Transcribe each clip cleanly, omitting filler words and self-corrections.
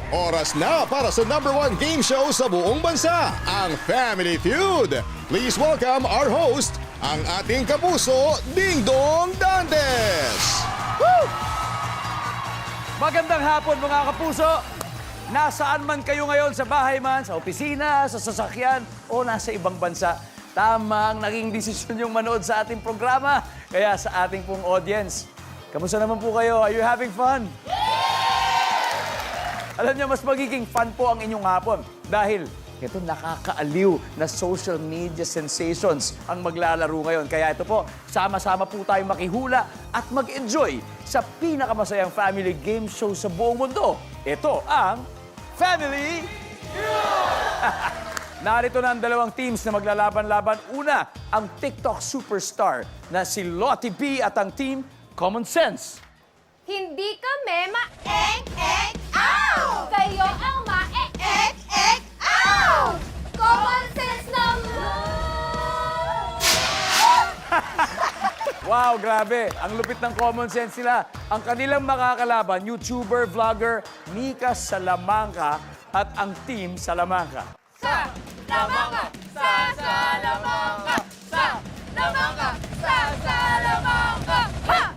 Oras na para sa #1 game show sa buong bansa, ang Family Feud. Please welcome our host, ang ating kapuso, Ding Dong Dantes. Woo! Magandang hapon mga kapuso. Nasaan man kayo ngayon, sa bahay man, sa opisina, sa sasakyan, o nasa ibang bansa. Tama ang naging desisyon yung manood sa ating programa. Kaya sa ating pong audience, kamusta naman po kayo? Are you having fun? Alam niyo, mas magiging fun po ang inyong hapon dahil ito nakakaaliw na social media sensations ang maglalaro ngayon. Kaya ito po, sama-sama po tayo makihula at mag-enjoy sa pinakamasayang family game show sa buong mundo. Ito ang Family Narito na ang dalawang teams na maglalaban-laban. Una, ang TikTok superstar na si Lottie B at ang team Common Sense. Hindi kami ma-ek-ek-ow! Kayo ang ma-ek-ek-ow! Common sense naman! Wow, grabe. Ang lupit ng Common Sense nila. Ang kanilang makakalaban, YouTuber, vlogger, Mika Salamanca at ang team Salamanca. Salamanca! Salamanca! Salamanca! Salamanca! Ha!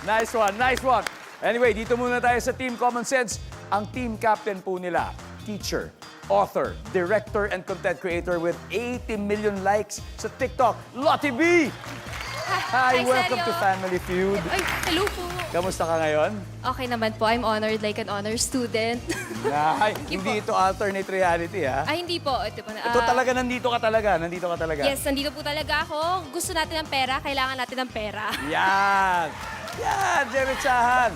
Nice one, nice one. Anyway, dito muna tayo sa Team Common Sense. Ang team captain po nila, teacher, author, director, and content creator with 80 million likes sa TikTok, Lottie B! Hi, welcome to Family Feud. Ay, hello po. Kamusta ka ngayon? Okay naman po. I'm honored like an honor student. Ay, you hindi po. ito alternate reality, ha? Ay, hindi po. Ito, Ito talaga, nandito ka talaga. Nandito ka talaga. Yes, nandito po talaga ako. Gusto natin ng pera, kailangan natin ng pera. Yan! Yan! Diretsahan!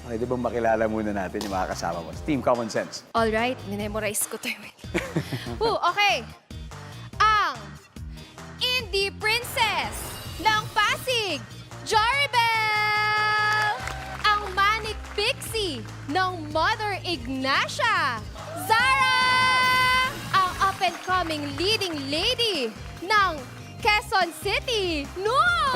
Okay, di ba makilala muna natin yung mga kasama mo? Team Common Sense. Alright, minemorize ko to. Okay. Ang Indie Princess ng Pasig, Jaribel! Ang Manic Pixie ng Mother Ignacia, Zara! Ang up-and-coming leading lady ng Quezon City, Noor!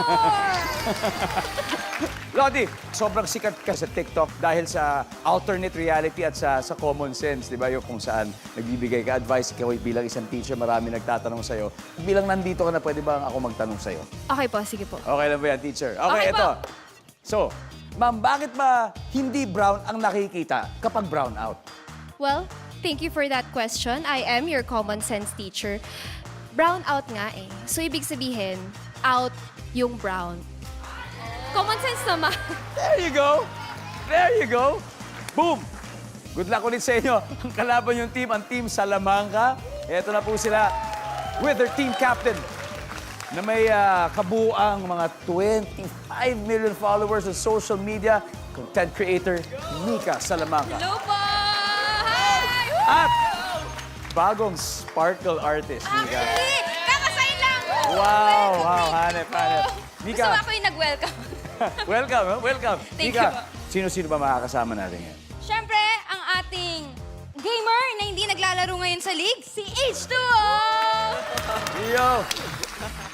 Lottie, sobrang sikat ka sa TikTok dahil sa alternate reality at sa Common Sense, di ba? Yung kung saan nagbibigay ka advice, ikaw bilang isang teacher, marami nagtatanong sa'yo. Bilang nandito ka na, pwede ba ako magtanong sa'yo? Okay po, sige po. Okay lang ba yan, teacher? Okay, Okay ito. po. So, ma'am, bakit ba hindi brown ang nakikita kapag brown out? Well, thank you for that question. I am your common sense teacher. Brown out nga eh. So, ibig sabihin, out yung brown. Common sense naman. There you go. There you go. Boom. Good luck ulit sa inyo. Ang kalaban yung team, ang team Salamanca. Ito na po sila with their team captain na may kabuuang mga 25 million followers on social media, content creator Mika Salamanca. Hello po! Hi! Woo! At bagong sparkle artist, Mika. Actually, kakasain lang! Wow, wow, hanep. Gusto mo ako yung nag-welcome. Welcome, welcome. Thank Mika, you. sino-sino ba makakasama natin ngayon? Siyempre, ang ating gamer na hindi naglalaro ngayon sa league, si H2O! Yo!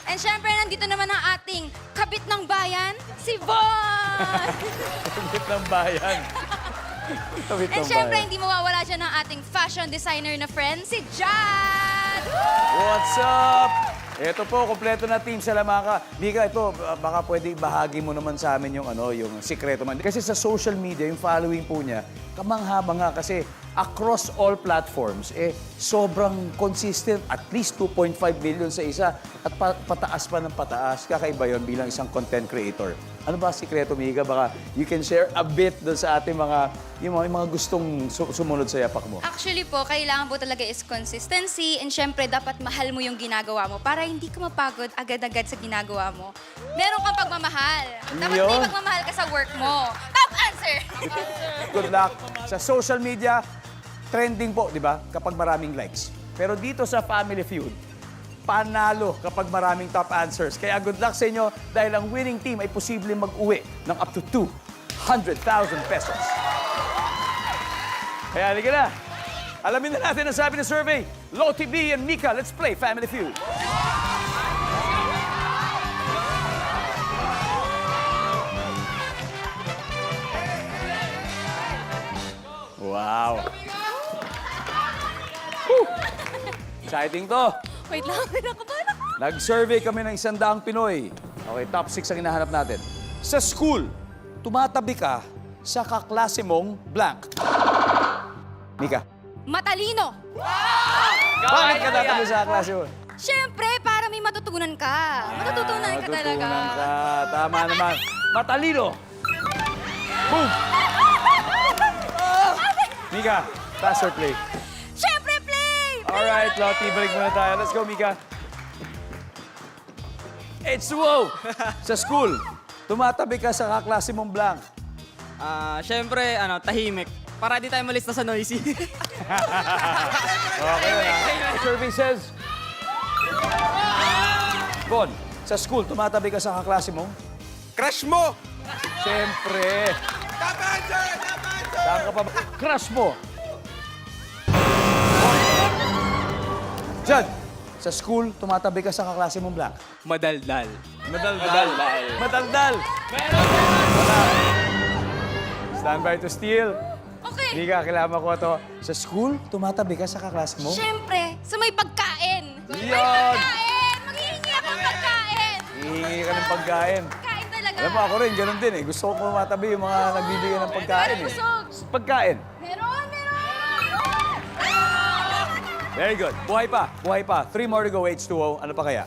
And siyempre, nandito naman ang ating kabit ng bayan, si Von! Kabit ng bayan. Kabit And ng siyempre, bayan. hindi mawawala dyan ang ating fashion designer na friend, si Jad! What's up? Ito po, kompleto na team Salamanca. Mika, ito, baka pwede bahagi mo naman sa amin yung, yung sikreto man. Kasi sa social media, yung following po niya, kamangha-mangha kasi across all platforms, sobrang consistent, at least 2.5 million sa isa, at pataas pa ng pataas. Kakaiba yun bilang isang content creator. Ano ba sikreto, Mika? Baka you can share a bit doon sa ating yung mga gustong sumunod sa yapak mo. Actually po, kailangan po talaga is consistency and syempre dapat mahal mo yung ginagawa mo para hindi ka mapagod agad-agad sa ginagawa mo. Meron kang pagmamahal. Dapat Yun. may pagmamahal ka sa work mo. Top answer! Good luck. Sa social media, trending po, di ba? Kapag maraming likes. Pero dito sa Family Feud, panalo kapag maraming top answers. Kaya good luck sa inyo dahil ang winning team ay posibleng mag-uwi ng up to 200,000 pesos. Kaya halika na. Alamin na natin ang sabi ng survey. Lottie B and Mika, let's play Family Feud. Wow. Whew. Exciting to. Wait lang, kinakabahan ako. Nag-survey kami ng 100 Pinoy. Okay, top 6 ang hinahanap natin. Sa school, tumatabi ka sa kaklase mong blank. Mika, Matalino. bakit ka tatabi sa kaklase mo? Siyempre, para may matutunan ka. Matututunan ka talaga. Matutunan ka. Tama naman. Matalino. Boom! Mika, pass or play? Siyempre, play! Alright, Lottie, balik muna tayo. Let's go, Mika. H2O! Sa school, tumatabi ka sa kaklase mong blank. Siyempre, tahimik. Para di tayo malista sa noisy. Okay na. Survey says... Bon, sa school, tumatabi ka sa kaklase mo? Crush mo! Siyempre. Top answer! Top answer! Saan ka pa ba? Crush mo. Jad, sa school, tumatabi ka sa kaklase mong blank? Madaldal. Madaldal. Stand by to steal. Okay. Mika, kailangan ko to. Sa school, tumatabi ka sa kaklase mo? Siyempre, sa may pagkain. May Yan. pagkain! Maghihingi ako ng pagkain. Hihingi ka ng pagkain. Pagkain talaga. Alam mo, ako rin, ganun din eh. Gusto ko tumatabi yung mga nagbibigay ng pagkain eh. Busog. Pagkain. Meron! Very good. Buhay pa. 3 more to go, H2O. Ano pa kaya?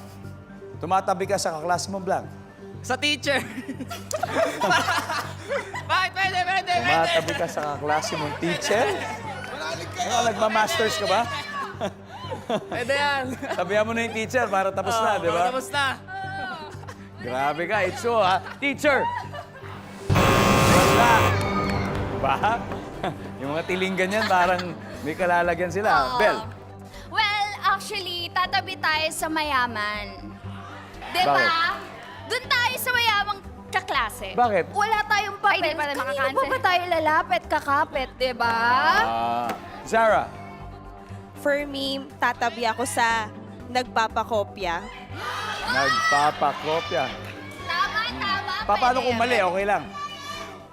Tumatabi ka sa kaklase mong blank. Sa teacher. Bakit? Pwede. Tumatabi ka sa kaklase mong teacher? Ano, nagma-masters ka ba? Pwede yan. Sabihan mo na yung teacher para tapos na, di ba? Tapos na. Grabe ka, H2O ha. Teacher! Wala. Ba? Yung mga tilinggan yan, parang may kalalagyan sila. Bel, Well, actually, tatabi tayo sa mayaman. Di Bakit? ba? Doon tayo sa mayamang kaklase. Bakit? Wala tayong papel. Ay, di pala Kanino makakansel. pa ba tayo lalapit, kakapit, di ba? Zara, For me, tatabi ako sa nagpapakopya. nagpapakopya. Tama. Paano pwede kung mali? yan. Okay lang.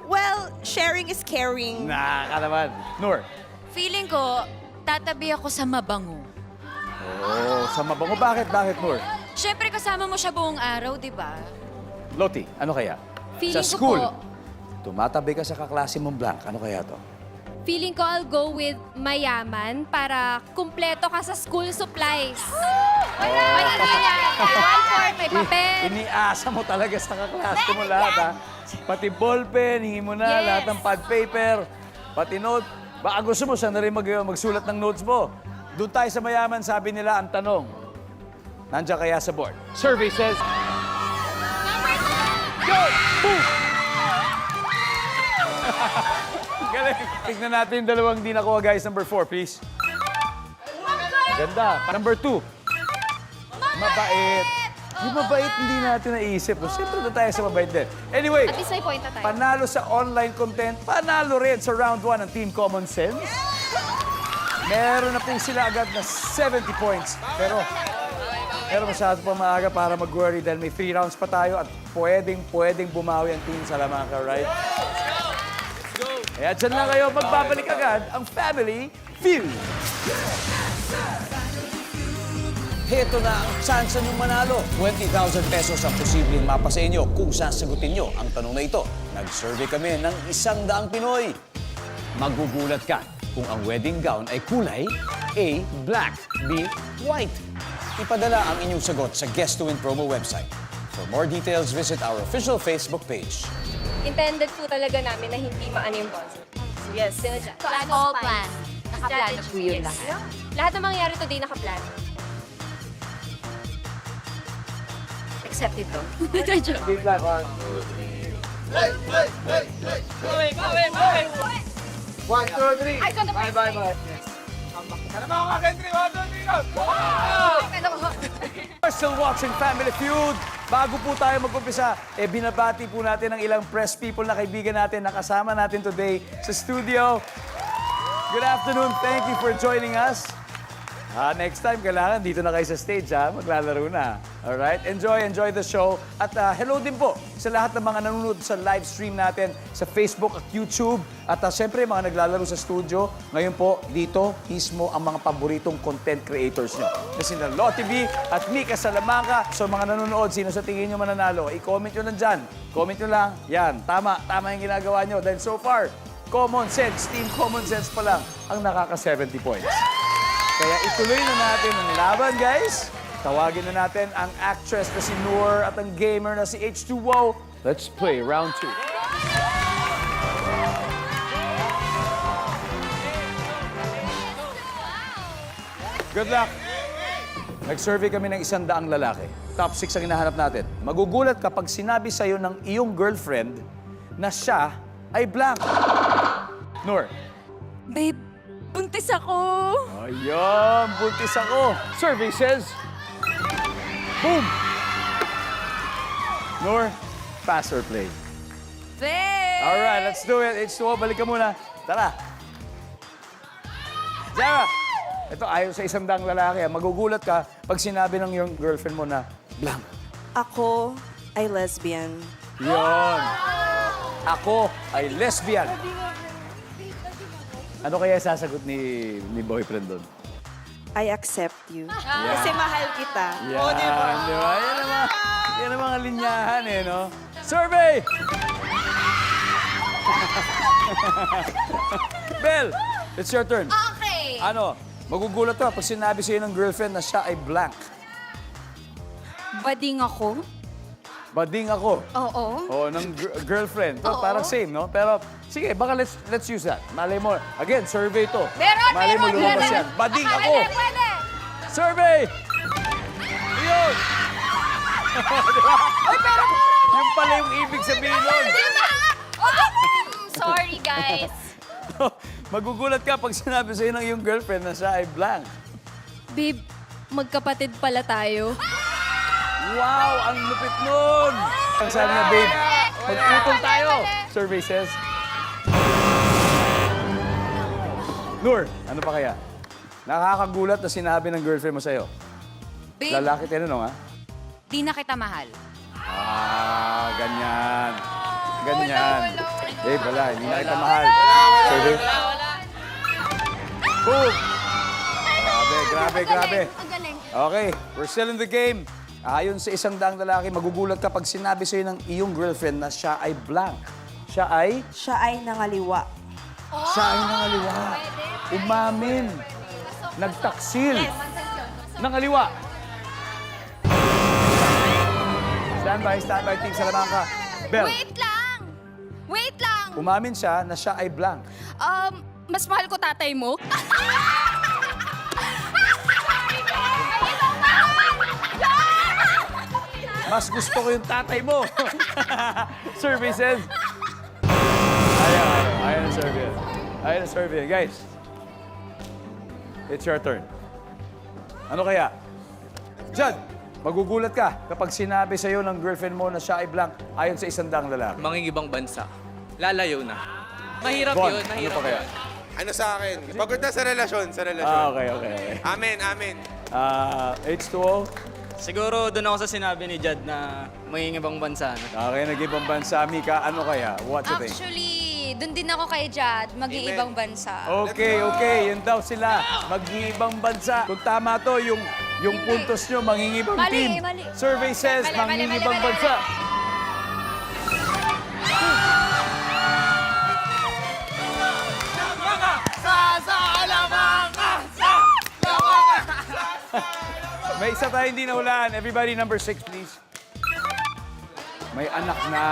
Well, sharing is caring. Naka naman. Nur. Feeling ko, tatabi ako sa mabango. Oh, sa mabango. Bakit, Nur? Siyempre, kasama mo siya buong araw, di ba? Loti, ano kaya? Feeling sa ko school, po- tumatabi ka sa kaklase mong blank. Ano kaya to? Feeling ko I'll go with mayaman para kumpleto ka sa school supplies. May one-fourth, may papel. Iniasa mo talaga sa kaklase mo lahat, ha? Pati ballpen, hingi mo na, Yes. lahat ng pad paper, pati note. Baka gusto mo, siya na rin magsulat ng notes mo. Doon tayo sa mayaman, sabi nila, ang tanong, nandiyan kaya sa board? Survey says... Go! Boom! Galing. Tignan natin yung dalawang di nakuha, guys. Number 4, please. Ganda. Number 2. Mabait. Yung mabait, hindi natin naisip. Siyempre na tayo sa mabait din. Anyway, At least may point na tayo. panalo sa online content, panalo rin sa round 1 ng Team Common Sense. Meron na po sila agad na 70 points. Pero masyado pa maaga para mag-worry dahil may 3 rounds pa tayo at pwedeng bumawi ang Team Salamanca, right? Kaya dyan lang kayo, magbabalik agad ang Family Feud. Heto na ang chance nyo manalo. 20,000 pesos ang posibleng mapa sa inyo kung sasagutin nyo ang tanong na ito. Nag-survey kami ng 100 Pinoy. Magugulat ka kung ang wedding gown ay kulay A. Black, B. White. Ipadala ang inyong sagot sa Guess to Win promo website. For more details, visit our official Facebook page. Intended po talaga namin na hindi maano yung buzzer. Yes. All plan. Nakaplano po yun lahat. Lahat ng mangyayari today nakaplano. Except ito. We're still watching Family Feud. Bago po tayo mag-umpisa, binabati po natin ang ilang press people na kaibigan natin na kasama natin today sa studio. Good afternoon. Thank you for joining us. Next time, kailangan dito na kayo sa stage, ha? Maglalaro na. Alright? Enjoy the show. At hello din po sa lahat ng mga nanonood sa live stream natin sa Facebook at YouTube. At syempre, mga naglalaro sa studio. Ngayon po, dito mismo ang mga paboritong content creators nyo. Kasi na Lottie B at Mika Salamanca. So mga nanonood, sino sa tingin nyo mananalo? I-comment nyo lang dyan. Comment nyo lang. Yan, tama yung ginagawa nyo. Dahil so far, Common Sense, Team Common Sense pa lang ang nakaka-70 points. Kaya ituloy na natin ang laban, guys. Tawagin na natin ang actress na si Noor at ang gamer na si H2O. Let's play round 2. Good luck. Nag-survey kami ng 100 lalaki. Top 6 ang hinahanap natin. Magugulat kapag sinabi sa'yo ng iyong girlfriend na siya ay blank. Noor. Babe, buntis ako. Ayan, buntis ako. Survey says, boom! Noor, pass or play? Babe! Alright, let's do it. H2O, balik ka muna. Tara. Jara, ito ayon sa 100 lalaki. Magugulat ka pag sinabi ng iyong girlfriend mo na blank. Ako ay lesbian. Yon. Ako ay lesbian. Ano kaya sasagot ni boyfriend doon? I accept you. Kasi mahal kita. Yan, di ba? Yan ang mga linyahan eh, no? Survey! Bel, it's your turn. Okay. Ano, magugulat ka pag sinabi sa'yo ng girlfriend na siya ay blank. Bading ako? Bading ako. Oo. O, ng girlfriend. To, Oo. parang same, no? Pero, sige, baka let's use that. Malay mo, again, survey to. Meron, Malay mo, meron, lumabas meron. yan. Bading ako. Pwede. Survey! Yun! Diba? Yung pala yung ibig sabihin nun. Sorry, guys. Magugulat ka pag sinabi sa'yo ng iyong girlfriend na siya ay blank. Babe, magkapatid pala tayo. Wow! Ang lupit nun! Ang sabi niya, babe, mag-utol tayo. Survey says. Noor, ano pa kaya? Nakakagulat na sinabi ng girlfriend mo sa'yo. Babe, Lalaki tinanong, ha? di na kita mahal. Ganyan. Ganyan. Babe, wala. Hindi na kita mahal. Survey. Boom! Grabe. Ang galing. Okay, we're still in the game. Ayon sa 100 lalaki, magugulat kapag sinabi sa'yo ng iyong girlfriend na siya ay blank. Siya ay Nangaliwa. Siya ay nangaliwa. Umamin. Nagtaksil. Nangaliwa. Stand by, Team Salamanca. Bel, Wait lang. umamin siya na siya ay blank. Mas mahal ko tatay mo? Mas gusto ko yung tatay mo. Survey says. Ayan ang survey. Guys, it's your turn. Ano kaya? Jad, magugulat ka kapag sinabi sa'yo ng girlfriend mo na siya ay blank ayon sa 100 lalaki. Mangingibang bansa. Lalayo na. Mahirap Bon, yun, ano mahirap pa kaya? yun. Ano sa akin? Pagod na sa relasyon, Okay. Amen. H2O. Siguro doon ako sa sinabi ni Jad na mangingibang bansa. Okay, nag-ibang bansa. Mika, ano kaya? What do you think? Actually, dun din ako kay Jad, mag-iibang bansa. Okay. Yun daw sila. Mag-iibang bansa. Kung tama to, yung puntos nyo, mangingibang Mali, team. mali. Survey says, Mali. mangingibang bansa. May isa tayo hindi nahulaan. Everybody, number 6, please. May anak na.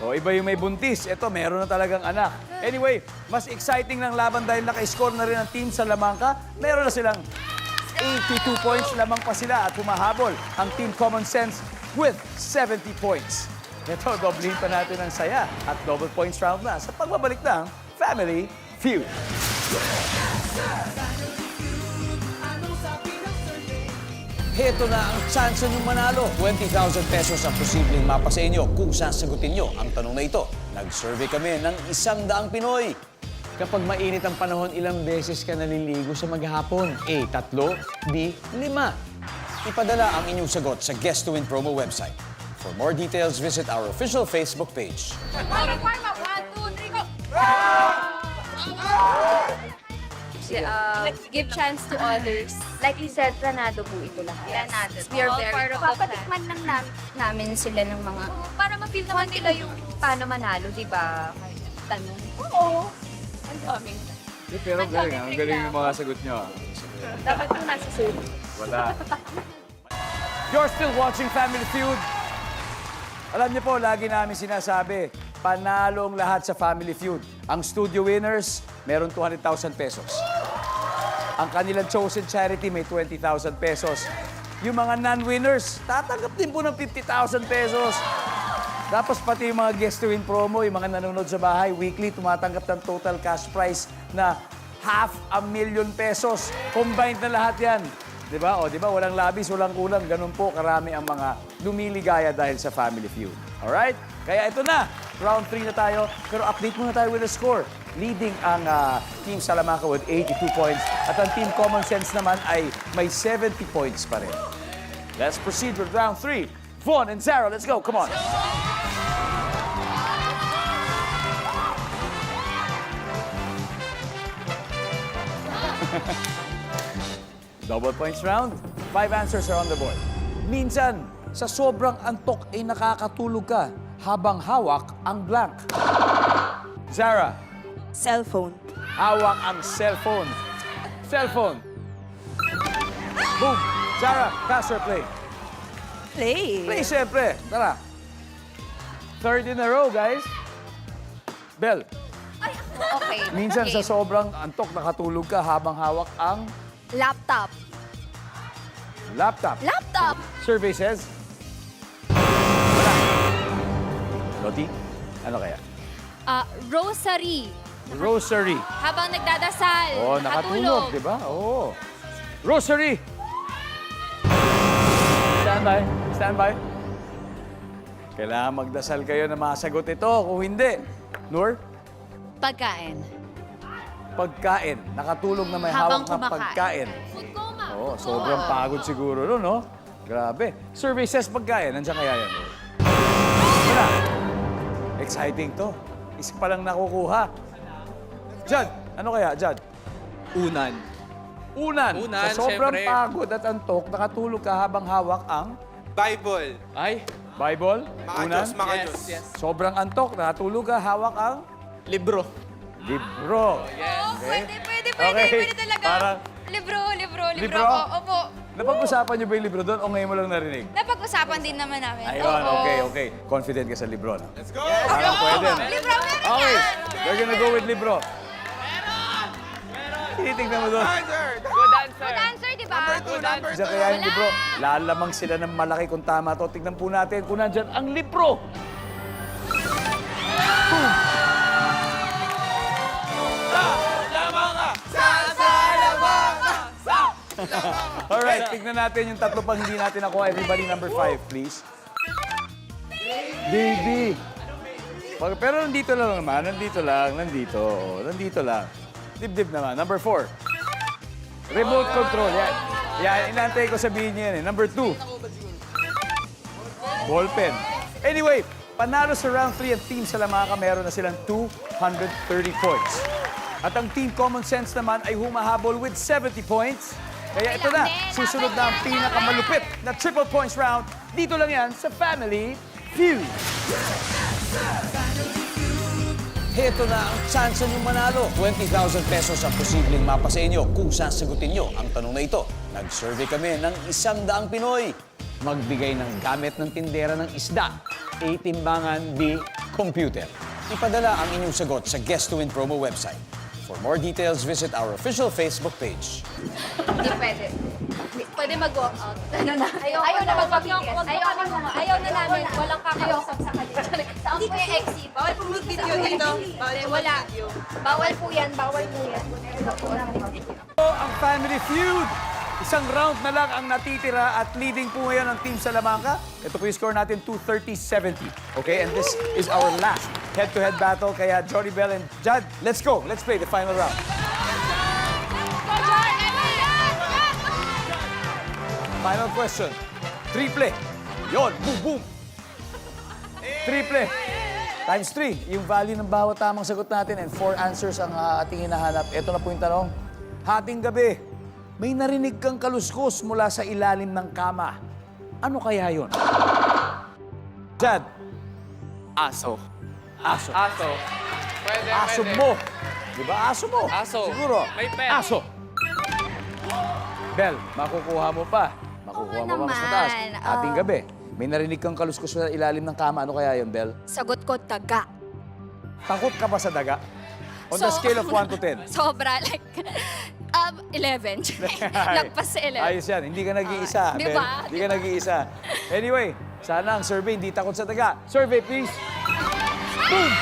O, iba yung may buntis. Ito, meron na talagang anak. Anyway, mas exciting ng laban dahil naka-score na rin ang team Salamanca. Meron na silang 82 points. Lamang pa sila at humahabol ang Team Common Sense with 70 points. Ito, doblehin pa natin ang saya at double points round na sa pagbabalik ng Family Feud. Heto na ang chance nyo manalo. 20,000 pesos ang posibleng mapa sa inyo kung sasagutin nyo ang tanong na ito. Nag-survey kami ng 100 Pinoy. Kapag mainit ang panahon, ilang beses ka naliligo sa maghapon? A. 3, B. 5. Ipadala ang inyong sagot sa Guess to Win promo website. For more details, visit our official Facebook page. Parma, 1, 2, 3, go! Give chance to others. Like you said, planado po ito lahat. Planado. We are All very part of the plan. papatikman lang namin sila ng mga... Para ma-feel naman nila yung... Paano manalo, di ba? Kahit tanong. Oo. Ang daming. Pero galing, ang galing yung mga sagot nyo. Dapat po nasa suit. Wala. You're still watching Family Feud. Alam niyo po, lagi namin sinasabi, panalong lahat sa Family Feud. Ang studio winners, meron 200,000 pesos. Ang kanilang chosen charity may 20,000 pesos. Yung mga non-winners, tatanggap din po ng 50,000 pesos. Tapos pati yung mga guest to win promo, yung mga nanonood sa bahay, weekly, tumatanggap ng total cash prize na 500,000 pesos. Combined na lahat yan. Di ba? O, di ba? Walang labis, walang kulang. Ganun po karami ang mga lumiligaya dahil sa Family Feud. Alright? Kaya ito na. Round 3 na tayo. Pero update muna tayo with the score. Leading ang Team Salamanca with 82 points. At ang Team Common Sense naman ay may 70 points pa rin. Let's proceed with round 3. Vaughn and Sarah, let's go. Come on. Double points round. 5 answers are on the board. Minsan, sa sobrang antok ay nakakatulog ka habang hawak ang blank. Zara, Cellphone. hawak ang cellphone. Cellphone. Boom. Zara, pass or play? Play. Play, siyempre. Tara. Third in a row, guys. Bell, Okay. minsan sa sobrang antok nakatulog ka habang hawak ang Laptop. laptop. Laptop! Survey says... Wala. Loti, ano kaya? Rosary. Rosary. Habang nagdadasal. Oh, nakatulog, di ba? Oo. Rosary! Stand by. Stand by. Kailangan magdasal kayo na masagot ito. Kung hindi, Nur, Pagkain. pagkain. Nakatulog na may Habang hawak na kumakain. pagkain. Food coma. Oo, sobrang pagod siguro, no? Grabe. Survey says pagkain. Nandiyan kaya yan? Wala. Exciting to. Isa pa lang nakukuha. Jad, ano kaya, Jad? Unan. Unan. Unan, Sa sobrang syempre. pagod at antok, nakatulog ka habang hawak ang Bible. Ay, Bible. Mga Unan. Diyos, mga yes, Diyos. yes. Sobrang antok, nakatulog ka hawak ang Libro. libro. Pwede talaga. Parang, Libro. Libro? Opo. napag-usapan niyo ba yung libro doon o ngayon mo lang narinig? Napag-usapan din naman namin. Ayun, Opo. okay. Confident ka sa libro, no? Let's go! Parang pwede. no? Libro, meron Okay, yan! we're gonna go with libro. Tinitingnan mo doon. Answer! Good answer. Good answer, di ba? Number Diyan kaya yung libro. Lalamang sila ng malaki kung tama to. Tignan po natin kung nandyan ang libro. Boom! Alright, tignan natin yung tatlo pang hindi natin nakuha. Everybody, number 5, please. Baby. Pero nandito lang naman. Nandito. Oh, nandito lang. Dibdib naman. Number 4. Remote control. Yan. Yan, inantay ko sabihin niya yan eh. Number 2. Ballpen. Anyway, panalo sa round 3 ang Team Salamanca. Meron na silang 230 points. At ang Team Common Sense naman ay humahabol with 70 points. Kaya ito na, susunod na ang pinakamalupit na triple points round. Dito lang yan sa Family Feud. Heto na ang chance nyo manalo. 20,000 pesos ang posibleng mapa sa inyo kung sasagutin nyo ang tanong na ito. Nag-survey kami ng 100 Pinoy. Magbigay ng gamit ng tindera ng isda. A. Timbangan. B. Computer. Ipadala ang inyong sagot sa Guess to Win promo website. For more details, visit our official Facebook page. Hindi pwede. Pwede mag-walk out. Ano na? Ayaw na magpapigil. Ayaw na namin. Walang kakausap sa kanila. Hindi ko yung exit. Bawal po mag-video dito. Wala. Bawal po yan. Ang Family Feud. Isang round na lang ang natitira at leading po ngayon ang Team Salamanca. Ito po yung score natin, 230-70. Okay, and this is our last head-to-head battle. Kaya Jory Bell and Jad, let's go. Let's play the final round. Final question. Triple. Yon, boom, boom. Triple. Times 3. Yung value ng bawat tamang sagot natin and 4 answers ang ating hinahanap. Ito na po yung tanong. Hating gabi, may narinig kang kaluskos mula sa ilalim ng kama. Ano kaya yun? Jad. Aso. Aso. Aso. Pwede, Aso pwede. mo. Di ba aso mo? Aso. Siguro. May pet. Aso. Bel, makukuha mo pa. Makukuha mo pa mas mataas. naman. Ating gabi. May narinig kang kaluskos sa ilalim ng kama. Ano kaya yun, Bel? Sagot ko, daga. Takot ka ba sa daga? On the scale of 1 to 10. Sobra, like, 11. Lagpas sa 11. Ayos yan. Hindi ka nag-iisa, Di Bel. ba? Hindi ka nag-iisa. Anyway, sana ang survey hindi takot sa daga. Survey, please. Boom!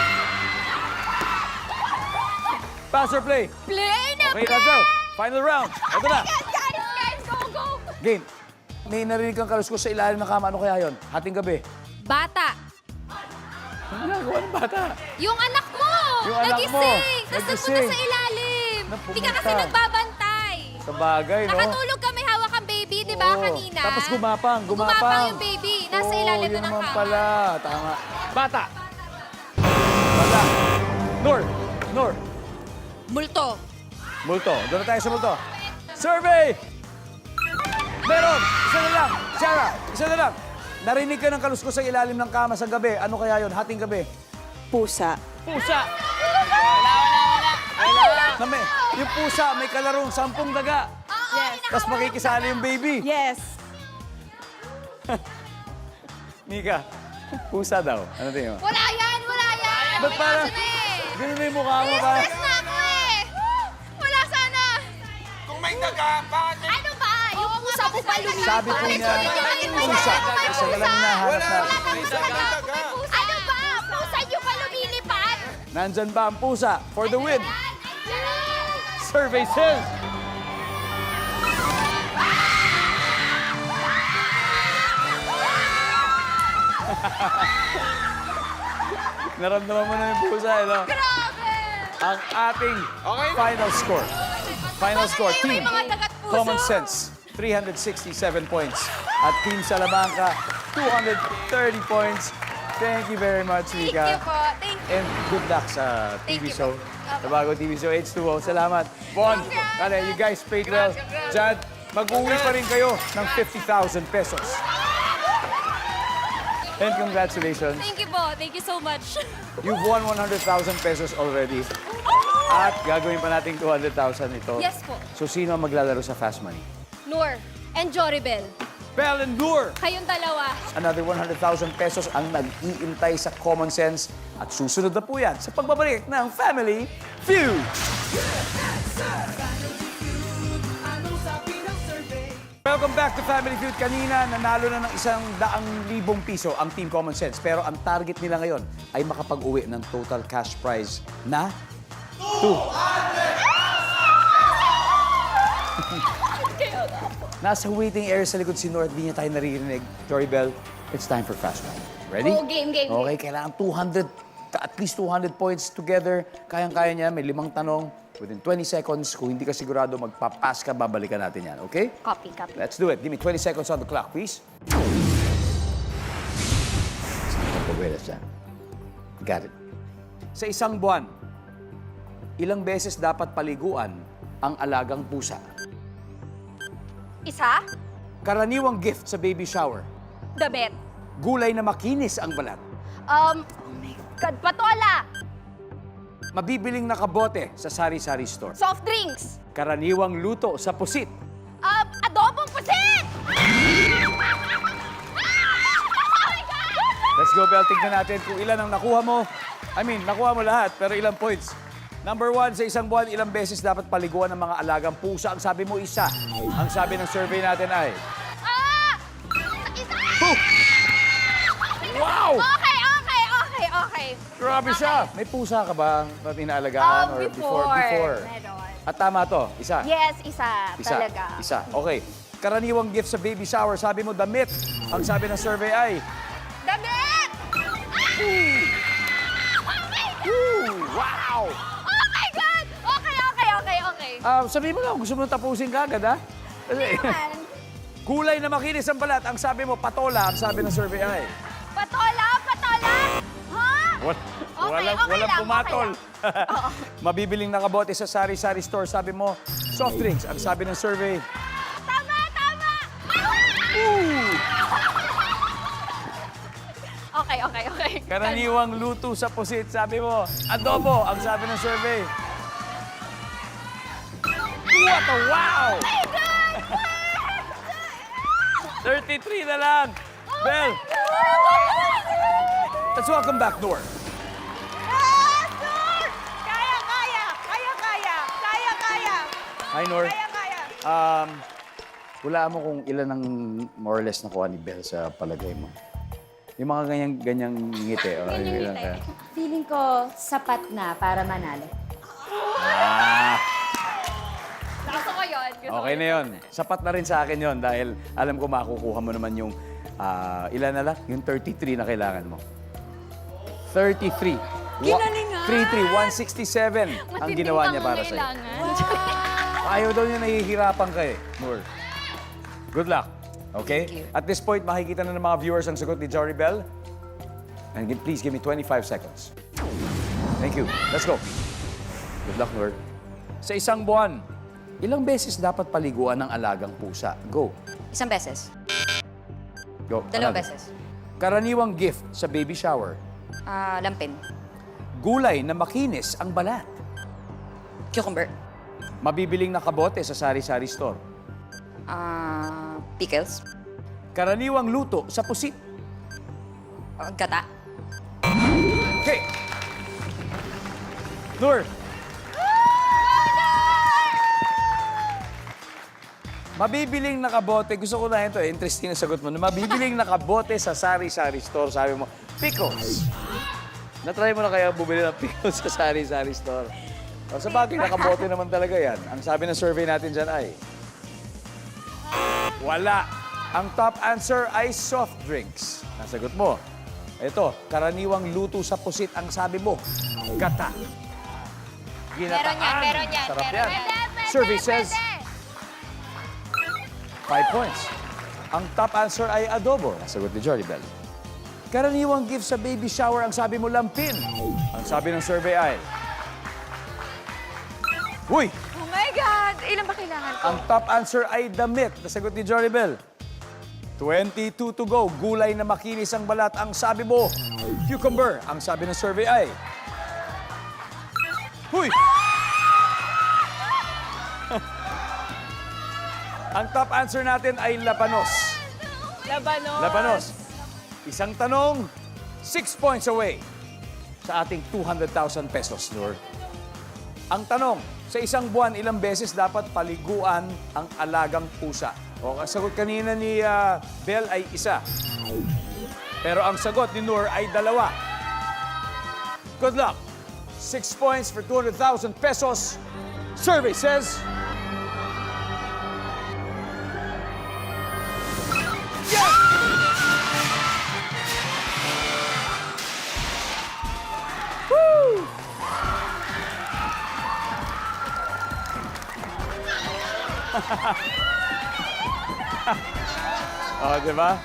Pass or play? Play na Okay, let's go. Final round. Ito na. Guys, go, go! Game. May narinig kang kaluskos sa ilalim ng kama. Ano kaya yun? Hating gabi. Bata. Ano ginagawa ng bata? Yung anak mo! Yung anak mo. Nagising! Tapos nagpunta Nagising. sa ilalim. Napumunta. Hindi ka kasi nagbabantay. Sa bagay, no? Nakatulog ka, may hawak kang baby, di ba, Oo. kanina? Tapos gumapang. Gumapang yung baby. Nasa Oo, ilalim yun na ng naman kama. pala. Tama. Bata. Bata. Nor. Nor. Multo. Multo. Doon na tayo sa multo. Survey! Meron! Isa na lang. Sarah, isa na lang. Narinig ka ng kaluskos sa ilalim ng kama sa gabi. Ano kaya yun? Hating gabi. Pusa. Pusa! Na may, yung pusa, may kalarong 10 daga. Yes. Tapos makikisali yung baby. Yes. Mika, pusa daw. Ano tingin mo? Wala yan! Wala yan! Ba't parang, ganun na yung mukha mo pa? Stress na ako eh! Wala sana! Kung may daga, bakit? Ano ba? Yung pusa ko pa lumilipad. Sabi po niya, pusa. Isa na lang hinahanap Wala. na. May daga. Ano ba? Pusa yung pa lumilipad? Nandyan ba ang pusa for the win? Survey says... Naramdaman mo na yung pusa, eh, no? Grabe! Ang ating final score. Final score, Bakit team may mga dagat puso? Common Sense, 367 points. At Team Salamanca, 230 points. Thank you very much, Thank Mika. you po. Thank you. And good luck sa Thank TV you show. po. Sa bagong TV show, H2O. Salamat. Bon, kale, you guys played well. Jad, mag-uwi pa rin kayo ng 50,000 pesos. And congratulations. Thank you po. Thank you so much. You've won 100,000 pesos already. At gagawin pa natin 200,000 ito. Yes po. So, sino ang maglalaro sa Fast Money? Noor and Joribel. Bell and Noor! Kayong dalawa. Another 100,000 pesos ang nag-iintay sa Common Sense. At susunod na po yan sa pagbabalik ng Family Feud. Welcome back to Family Feud. Kanina, nanalo na ng 100,000 piso ang Team Common Sense. Pero ang target nila ngayon ay makapag-uwi ng total cash prize na 200,000! Nasa waiting area sa likod si North, di niya tayo naririnig. Jory Bell, it's time for Fast Money. Ready? Oh, game. Okay, kailangan 200, at least 200 points together. Kayang-kaya niya, may 5 tanong. Within 20 seconds, kung hindi ka sigurado, magpapas ka, babalikan natin yan, okay? Copy. Let's do it. Give me 20 seconds on the clock, please. Got it. Sa isang buwan, ilang beses dapat paliguan ang alagang pusa? Isa? Karaniwang gift sa baby shower. Damit. Gulay na makinis ang balat. Patola. Mabibiling nakabote sa sari-sari store. Soft drinks. Karaniwang luto sa pusit. Adobong pusit! Let's go, Bell. Tignan natin kung ilan ang nakuha mo. Nakuha mo lahat, pero ilang points? Number 1, sa isang buwan, ilang beses dapat paliguan ng mga alagang pusa? Ang sabi mo, isa. Ang sabi ng survey natin ay... Isa! Wow! Okay. Okay. Grabe siya. May pusa ka ba na inaalagaan? Or before? Meron. At tama to, isa. Yes, isa. Isa. Talaga. Isa. Okay. Karaniwang gift sa baby shower, sabi mo damit. Ang sabi ng survey ay... Damit! Wow! Oh my God! Okay. Sabi mo lang, gusto mo tapusin ka agad, ha? Kasi, Naman. kulay na makinis ang balat. Ang sabi mo, patola. Ang sabi ng survey ay... Patola! Ha? Walang lang, pumatol. okay lang. Mabibiling nakabote sa sari-sari store. Sabi mo, soft drinks. Ang sabi ng survey... Tama! Okay. Karaniwang luto sa pusit. Sabi mo, adobo. Ang sabi ng survey... What a wow! 33 na lang. Bel, let's welcome back Noor. Yes, Noor! Kaya. Hi, Noor. Kaya. Hulaan mo kung ilan ang more or less nakuha ni Bel sa palagay mo. Yung mga ganyang ngiti. Ilan ka? Feeling ko sapat na para manalo. Gusto ko yun. Okay na yun. Sapat na rin sa akin yun dahil alam ko makukuha mo naman yung ilan na lang? Yung 33 na kailangan mo. 33. Ginalingan! 167 ang ginawa niya para sa'yo. Ayaw daw niya nahihirapan ka eh, Noor. Good luck. Okay? At this point, makikita na ng mga viewers ang sagot ni Jory Bell. And please give me 25 seconds. Thank you. Let's go. Good luck, Noor. Sa isang buwan, ilang beses dapat paliguan ng alagang pusa? Go. Isang beses. Go. Dalawang Another. beses. Karaniwang gift sa baby shower. Lampin. Gulay na makinis ang balat. Cucumber. Mabibiling nakabote sa sari-sari store. Pickles. Karaniwang luto sa pusit. Gata. Okay. Noor. Mabibiling nakabote, gusto ko na ito eh, interesting na sagot mo. Na mabibiling nakabote sa sari-sari store, sabi mo, pickles. Natry mo na kaya bumili ng pickles sa sari-sari store? O, sa bagay, nakabote naman talaga yan. Ang sabi ng survey natin dyan ay... Wala. Ang top answer ay soft drinks. Nasagot mo. Ito, karaniwang luto sa pusit ang sabi mo. Gata. Ginataan. Meron yan. Sarap yan. Survey says... 5 points. Ang top answer ay adobo. Nasagot ni Jory Bell. Karaniwang gift sa baby shower ang sabi mo lampin. Ang sabi ng survey ay... Uy! Oh my God! Ilan ba kailangan ko? Ang top answer ay damit. Nasagot ni Jory Bell. 22 to go. Gulay na makinis ang balat. Ang sabi mo, cucumber. Ang sabi ng survey ay... Huy! Ang top answer natin ay labanos. Labanos. Isang tanong, 6 points away sa ating 200,000 pesos, Noor. Ang tanong, sa isang buwan, ilang beses dapat paliguan ang alagang pusa? O, ang sagot kanina ni Bell ay isa. Pero ang sagot ni Noor ay 2. Good luck. 6 points for 200,000 pesos. Survey says... Oh, di ba?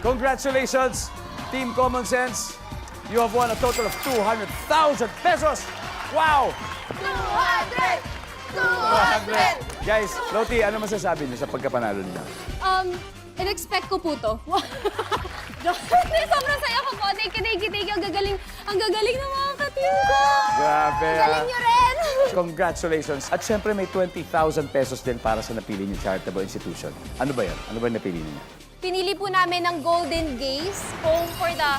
Congratulations, Team Common Sense. You have won a total of 200,000 pesos. Wow! 200! 200! Guys, Loti, ano masasabi niyo sa pagkapanalo niyo? In-expect ko po to. Sobrang saya ko po. Kinig-kinig. Ang gagaling ng mga ka-team ko. Grabe. Galing niyo rin. Congratulations. At syempre may 20,000 pesos din para sa napili niyo charitable institution. Ano ba yan? Ano ba yung napili niyo? Pinili po namin ng Golden Gaze Home for the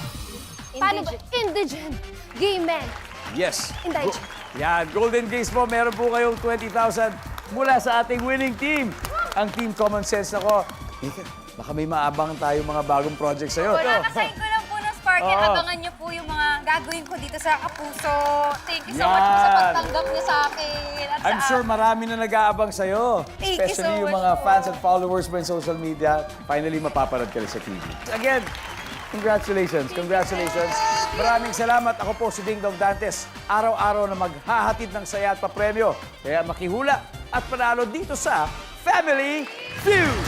Indigent Gay Men. Yes. Indigent. Yan, Golden Gaze po. Meron po kayong 20,000 mula sa ating winning team. Ang Team Common Sense. Nako, Mika, baka may maabang tayo mga bagong project sa'yo. Nakasay ko lang po ng Spark Martin, Oo. abangan niyo po yung mga gagawin ko dito sa Kapuso. Thank you so much po sa Yan. pagtanggap niyo sa akin. At I'm sa sure marami na nag-aabang sa'yo. Thank you Especially so yung much mga po. fans and followers mo in social media. Finally, mapapanood ka rin sa TV. Again, congratulations. Congratulations. Maraming salamat. Ako po si Ding Dong Dantes. Araw-araw na maghahatid ng saya at papremyo. Kaya makihula at panalo dito sa Family Feud.